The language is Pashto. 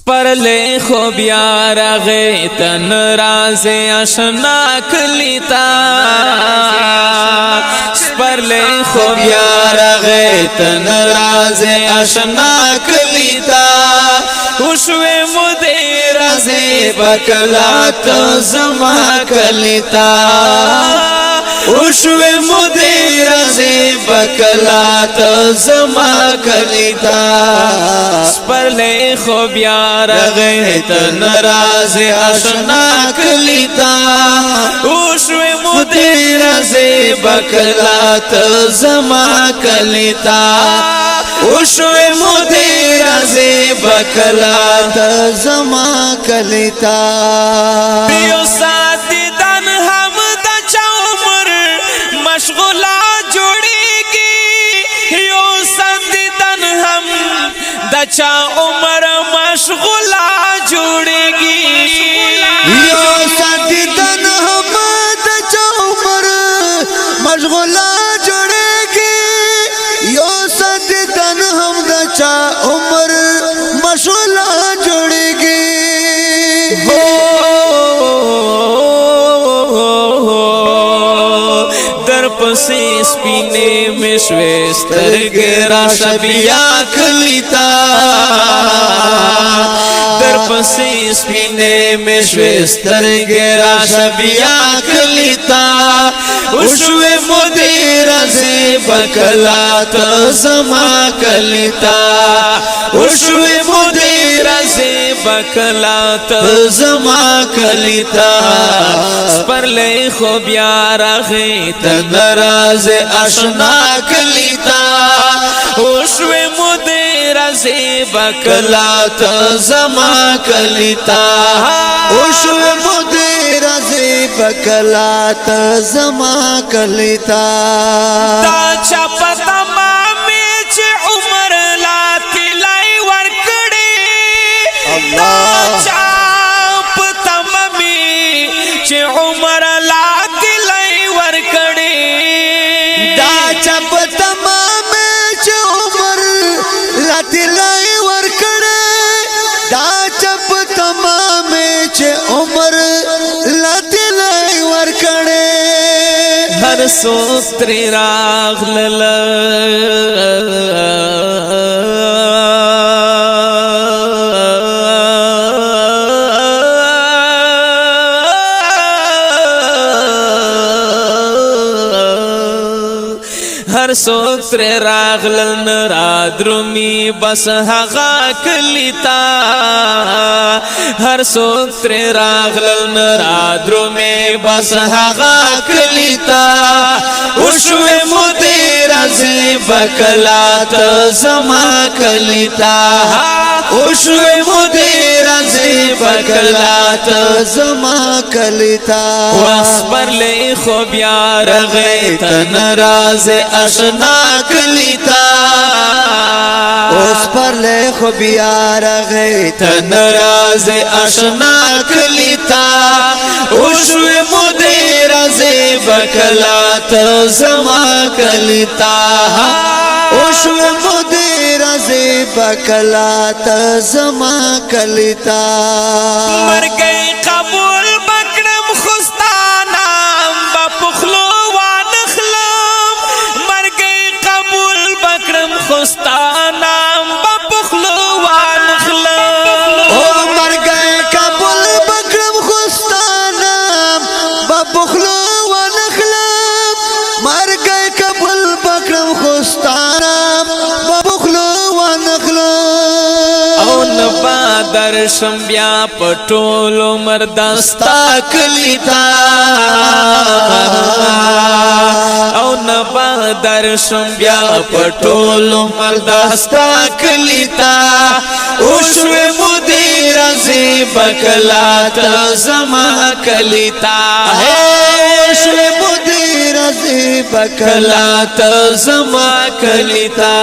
سپرلی خو بیا راغی تن رازی اشنا کلیتا سپرلی خو بیا راغی تن رازی اشنا کلیتا وشوی مدی رازی بکلات زما کلیتا وشوی مدی رازی بکلات زما کلیتا سپرلی خو بیا راغی تن رازی اشنا کلیتا وشوی مدی رازی بکلات زما کلیتا وشوی مدی رازی بکلات زما کلیتا بیو ساتی دن هم دا چا عمر مشغولا جوڑیگی یو ساتی دن هم دا چا عمر مشغولا جوڑیگی یو ساتی دن هم دا چا عمر مشغولا جوڑیگی یو ساتی دن هم دا چا عمر مشغولا جوڑیگی پسی سپینے میں شویستر گرا شبیا کلیتا در پسی سپینے میں شویستر گرا شبیا کلیتا وشوی مدیر سے بکلات زما کلیتا وشوی مدیر سے بکلات زما کلیتا سپرلی خو بیا راغی تن راز اشنا کلیتا وشوی مدیر سے بکلات زما کلیتا وشوی مدیر سے بکلات زما کلیتا دا چپا تمامی چی عمر لاتی لائی ورکڑی دا چاپ تمامی چی عمر لاتی لائی ورکڑی دا چپ تمامی چی عمر لاتی لائی ورکڑی دا چپ تمامی چی عمر لاتی لائی ورکڑی ہر سوک تری راغ للا हर सोत्र रागलन राद्रुमी बस हगा कलिता हर सोत्र रागलन राद्रुमी बस हगा कलिता उशवे मुदीर से बकलात जमा कलिता उशवे मुदीर से बकलात जमा कलिता वस्पर ले खुबिया रगे तन राज اشنا کلیتا اس پر لے خوبیا رغی تن راز اشنا کلیتا وشوی مدیر سے بکلات زما کلیتا وشوی مدیر سے بکلات زما کلیتا مر گئی قبول بکرم خستانا بپخلو خستانا بپخلو وانخلم او مر گئے قبول بکرم خستانا بپخلو وانخلم مر گئے قبول بکرم خستانا بپخلو وانخلم او نبا درشم بیا پٹولو مردستا کلیتا او نبا درشم بیا پٹولو مردستا کلیتا وشوی مدیر سے بکلات زما کلیتا وشوی مدیر سے بکلات زما کلیتا